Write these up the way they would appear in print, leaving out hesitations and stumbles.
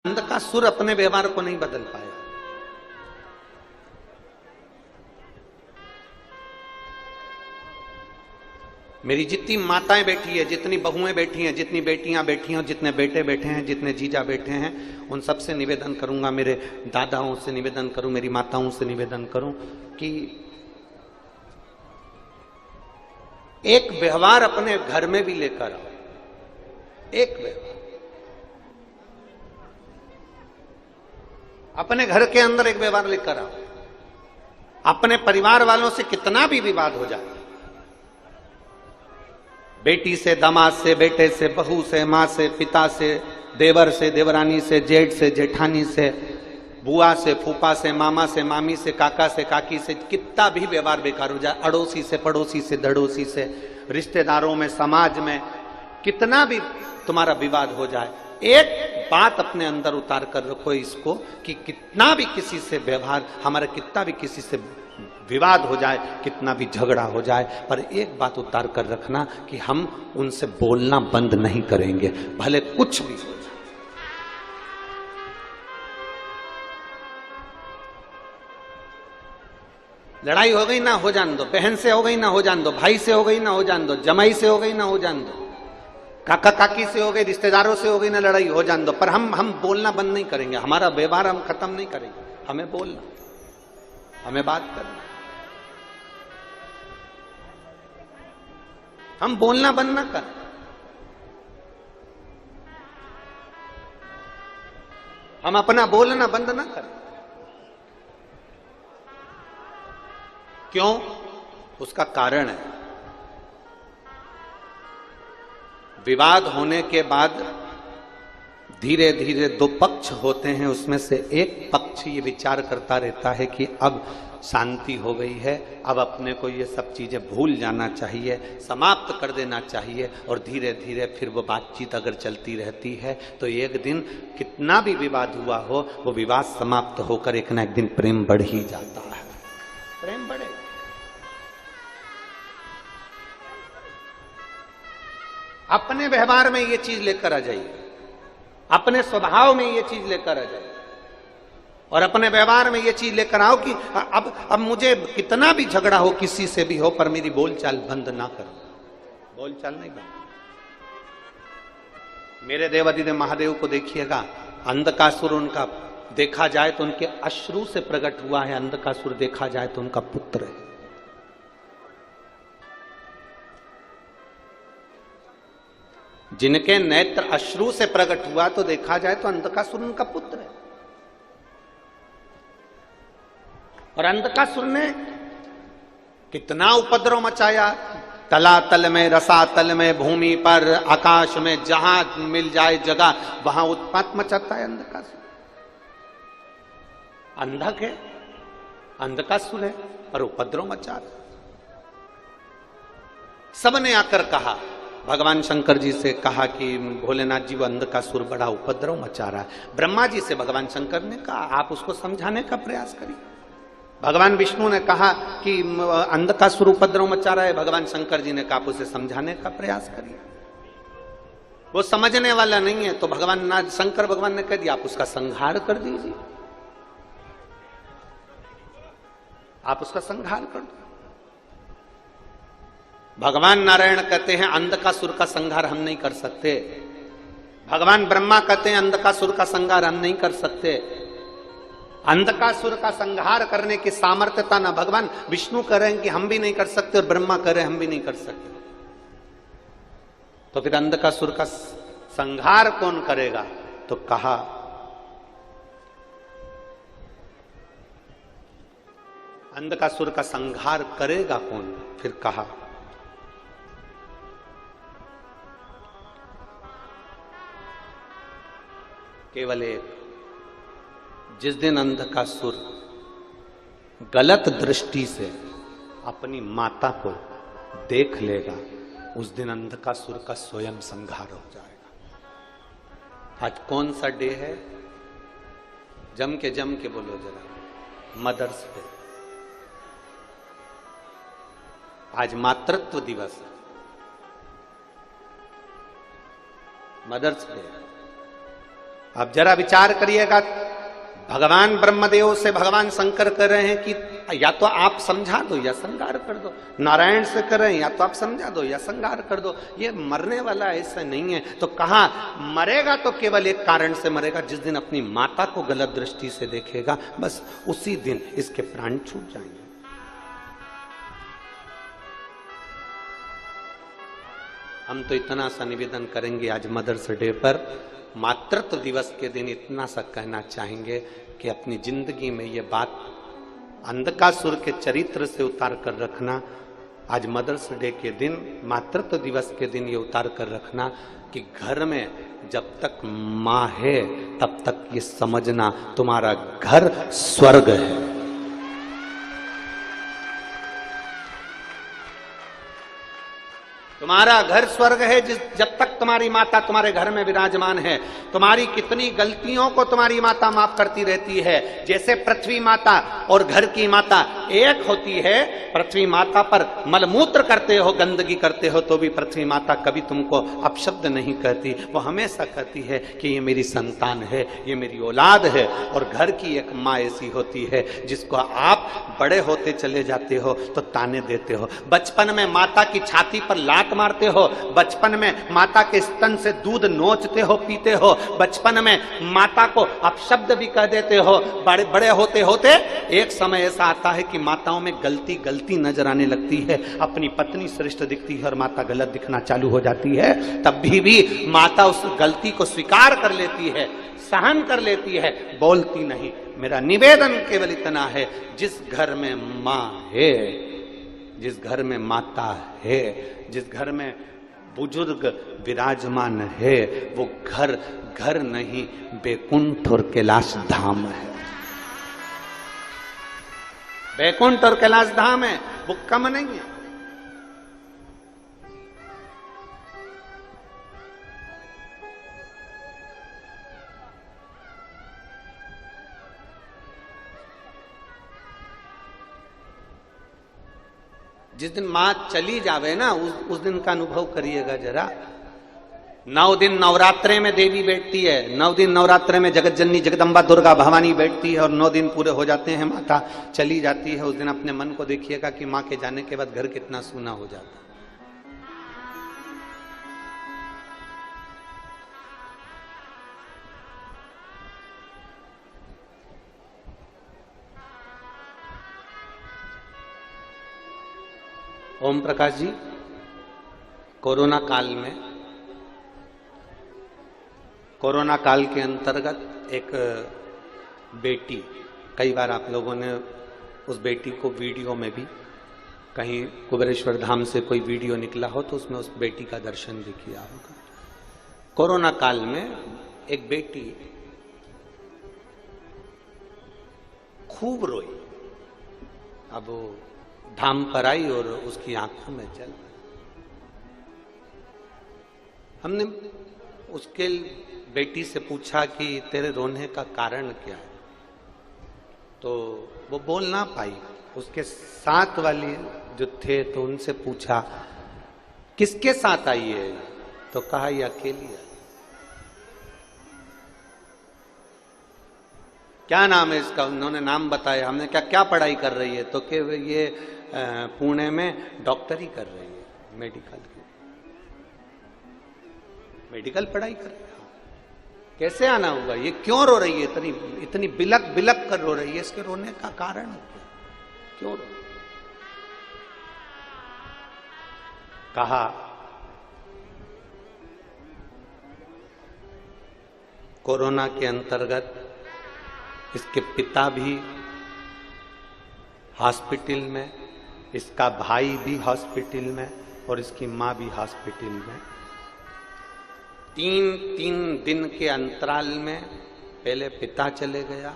अंधकासुर अपने व्यवहार को नहीं बदल पाया। मेरी जितनी माताएं बैठी है, जितनी बहुएं बैठी हैं, जितनी बेटियां बैठी हैं, जितने बेटे बैठे हैं, जितने जीजा बैठे हैं, उन सबसे निवेदन करूंगा, मेरे दादाओं से निवेदन करूं, मेरी माताओं से निवेदन करूं कि एक व्यवहार अपने घर में भी लेकर आओ। एक व्यवहार अपने घर के अंदर एक व्यवहार लेकर आओ। अपने परिवार वालों से कितना भी विवाद हो जाए, बेटी से, दामाद से, बेटे से, बहू से, मां से, पिता से, देवर से, देवरानी से, जेठ से, जेठानी से, बुआ से, फूफा से, मामा से, मामी से, काका से, काकी से, कितना भी व्यवहार बेकार हो जाए, अड़ोसी से, पड़ोसी से, दड़ोसी से, रिश्तेदारों में, समाज में कितना भी तुम्हारा विवाद हो जाए, एक बात अपने अंदर उतार कर रखो इसको कि कितना भी किसी से व्यवहार हमारा, कितना भी किसी से विवाद हो जाए, कितना भी झगड़ा हो जाए, पर एक बात उतार कर रखना कि हम उनसे बोलना बंद नहीं करेंगे, भले कुछ भी हो जाए। लड़ाई हो गई ना, हो जान दो। बहन से हो गई ना, हो जान दो। भाई से हो गई ना, हो जान दो। जमाई से हो गई ना, हो जान दो। काका काकी से हो गई, रिश्तेदारों से हो गई ना लड़ाई, हो जान दो। पर हम बोलना बंद नहीं करेंगे, हमारा व्यवहार हम खत्म नहीं करेंगे। हमें बोलना, हमें बात करना, हम बोलना बंद ना कर। हम अपना बोलना बंद ना कर। क्यों? उसका कारण है, विवाद होने के बाद धीरे धीरे दो पक्ष होते हैं, उसमें से एक पक्ष ये विचार करता रहता है कि अब शांति हो गई है, अब अपने को ये सब चीजें भूल जाना चाहिए, समाप्त कर देना चाहिए, और धीरे धीरे फिर वो बातचीत अगर चलती रहती है तो एक दिन कितना भी विवाद हुआ हो, वो विवाद समाप्त होकर एक ना एक दिन प्रेम बढ़ ही जाता है। प्रेम बढ़े। अपने व्यवहार में ये चीज लेकर आ जाइए, अपने स्वभाव में ये चीज लेकर आ जाइए, और अपने व्यवहार में ये चीज लेकर आओ कि अब मुझे कितना भी झगड़ा हो किसी से भी हो, पर मेरी बोलचाल बंद ना करो। बोलचाल नहीं बंद। मेरे देवादिदेव महादेव को देखिएगा, अंधकासुर उनका देखा जाए तो उनके अश्रु से प्रकट हुआ है, अंधकासुर देखा जाए तो उनका पुत्र है। जिनके नेत्र अश्रु से प्रकट हुआ तो देखा जाए तो अंधकासुर उनका पुत्र है। और अंधकासुर ने कितना उपद्रव मचाया, तलातल में, रसातल में, भूमि पर, आकाश में, जहां मिल जाए जगह वहां उत्पात मचाता है अंधकासुर। अंधक है, अंधकासुर है, और उपद्रव मचा रहा। सबने आकर कहा, भगवान शंकर जी से कहा कि भोलेनाथ जी वो अंधकासुर बड़ा उपद्रव मचा रहा है। ब्रह्मा जी से भगवान शंकर ने कहा आप उसको समझाने का प्रयास करिए। भगवान विष्णु ने कहा कि अंधकासुर उपद्रव मचा रहा है, भगवान शंकर जी ने कहा आप उसे समझाने का प्रयास करिए। वो समझने वाला नहीं है तो भगवान शंकर भगवान ने कह दिया आप उसका संहार कर दीजिए, आप उसका संहार कर दो। भगवान नारायण कहते हैं अंधकासुर का संहार हम नहीं कर सकते। भगवान ब्रह्मा कहते हैं अंधकासुर का संहार हम नहीं कर सकते। अंधकासुर का संहार करने की सामर्थ्यता ना भगवान विष्णु कह रहे हैं कि हम भी नहीं कर सकते, और ब्रह्मा कह रहे हैं हम भी नहीं कर सकते। तो फिर अंधकासुर का संहार कौन करेगा? तो कहा अंधकासुर का संहार करेगा कौन? फिर कहा केवल एक, जिस दिन अंधकासुर गलत दृष्टि से अपनी माता को देख लेगा, उस दिन अंधकासुर का स्वयं संहार हो जाएगा। आज कौन सा डे है? जम के बोलो जरा। Mother's day. आज मातृत्व दिवस है, मदर्स डे। अब जरा विचार करिएगा, भगवान ब्रह्मदेव से भगवान शंकर कर रहे हैं कि या तो आप समझा दो या संगार कर दो, नारायण से कर रहे हैं या तो आप समझा दो या संगार कर दो। ये मरने वाला ऐसा नहीं है। तो कहा मरेगा तो केवल एक कारण से मरेगा, जिस दिन अपनी माता को गलत दृष्टि से देखेगा, बस उसी दिन इसके प्राण छूट जाएंगे। हम तो इतना सा निवेदन करेंगे आज मदर्स डे पर, मातृत्व दिवस के दिन इतना सा कहना चाहेंगे कि अपनी जिंदगी में ये बात अंधकासुर के चरित्र से उतार कर रखना। आज मदर्स डे के दिन, मातृत्व दिवस के दिन ये उतार कर रखना कि घर में जब तक मां है तब तक ये समझना तुम्हारा घर स्वर्ग है। तुम्हारा घर स्वर्ग है जब तक तुम्हारी माता तुम्हारे घर में विराजमान है। तुम्हारी कितनी गलतियों को तुम्हारी माता माफ करती रहती है। जैसे पृथ्वी माता और घर की माता एक होती है, पृथ्वी माता पर मलमूत्र करते हो, गंदगी करते हो, तो भी पृथ्वी माता कभी तुमको अपशब्द नहीं कहती। वो हमेशा कहती है कि ये मेरी संतान है, ये मेरी औलाद है। और घर की एक माँ ऐसी होती है जिसको आप बड़े होते चले जाते हो तो ताने देते हो। बचपन में माता की छाती पर लात मारते हो, बचपन में माता के स्तन से दूध नोचते हो, पीते हो, बचपन में माता को अपशब्द भी कह देते हो। बड़े बड़े होते होते एक समय ऐसा आता है कि माताओं में गलती नजर आने लगती है। अपनी पत्नी श्रेष्ठ दिखती है और माता गलत दिखना चालू हो जाती है। तब भी माता उस गलती को स्वीकार कर लेती है, सहन कर लेती है, बोलती नहीं। मेरा निवेदन केवल इतना है, जिस घर में मां है, जिस घर में माता है, जिस घर में बुजुर्ग विराजमान है, वो घर घर नहीं बैकुंठ और कैलाश धाम है। बैकुंठ और कैलाश धाम है, वो कम नहीं है। जिस दिन मां चली जावे ना, उस दिन का अनुभव करिएगा जरा। 9 दिन नवरात्रे में देवी बैठती है, 9 दिन नवरात्रे में जगत जननी जगदम्बा दुर्गा भवानी बैठती है, और 9 दिन पूरे हो जाते हैं, माता चली जाती है। उस दिन अपने मन को देखिएगा कि मां के जाने के बाद घर कितना सूना हो जाता है। ओम प्रकाश जी, कोरोना काल के अंतर्गत एक बेटी, कई बार आप लोगों ने उस बेटी को वीडियो में भी, कहीं कुबेरेश्वर धाम से कोई वीडियो निकला हो तो उसमें उस बेटी का दर्शन भी किया होगा। कोरोना काल में एक बेटी खूब रोई। अब वो धाम पर आई और उसकी आंखों में जल। हमने उसके बेटी से पूछा कि तेरे रोने का कारण क्या है, तो वो बोल ना पाई। उसके साथ वाली जो थे तो उनसे पूछा किसके साथ आई है, तो कहा ये अकेली है। क्या नाम है इसका, उन्होंने नाम बताया। हमने क्या पढ़ाई कर रही है, तो कि ये पुणे में डॉक्टरी कर रही है, मेडिकल पढ़ाई कर रही है। कैसे आना हुआ, ये क्यों रो रही है, इतनी बिलक बिलक कर रो रही है, इसके रोने का कारण क्या, क्यों रो? कहा कोरोना के अंतर्गत इसके पिता भी हॉस्पिटल में, इसका भाई भी हॉस्पिटल में और इसकी मां भी हॉस्पिटल में। 3 दिन के अंतराल में पहले पिता चले गया,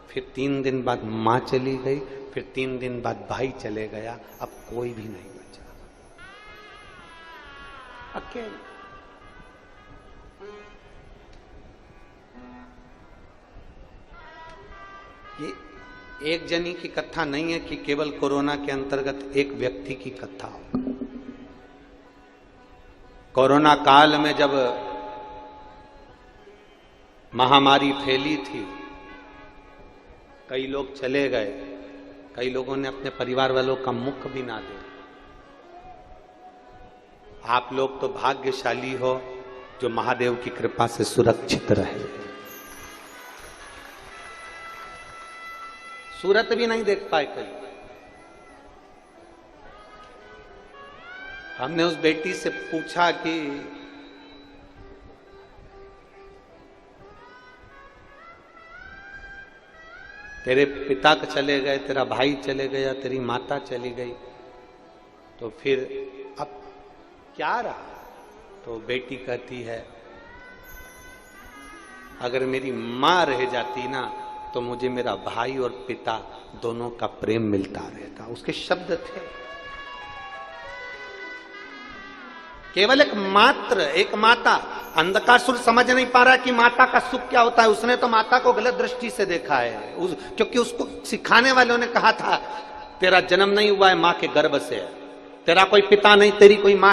फिर 3 दिन बाद मां चली गई, फिर 3 दिन बाद भाई चले गया। अब कोई भी नहीं बचा, अकेले। ये एक जनी की कथा नहीं है कि केवल कोरोना के अंतर्गत एक व्यक्ति की कथा हो। कोरोना काल में जब महामारी फैली थी, कई लोग चले गए, कई लोगों ने अपने परिवार वालों का मुख भी ना देखा। आप लोग तो भाग्यशाली हो जो महादेव की कृपा से सुरक्षित रहे। सूरत भी नहीं देख पाए कई। हमने उस बेटी से पूछा कि तेरे पिता चले गए, तेरा भाई चले गया, तेरी माता चली गई, तो फिर अब क्या रहा? तो बेटी कहती है अगर मेरी मां रह जाती ना तो मुझे मेरा भाई और पिता दोनों का प्रेम मिलता रहता। उसके शब्द थे। केवल एक माता। अंधकासुर समझ नहीं पा रहा कि माता का सुख क्या होता है। उसने तो माता को गलत दृष्टि से देखा है, क्योंकि उसको सिखाने वालों ने कहा था तेरा जन्म नहीं हुआ है मां के गर्भ से, तेरा कोई पिता नहीं, तेरी कोई मां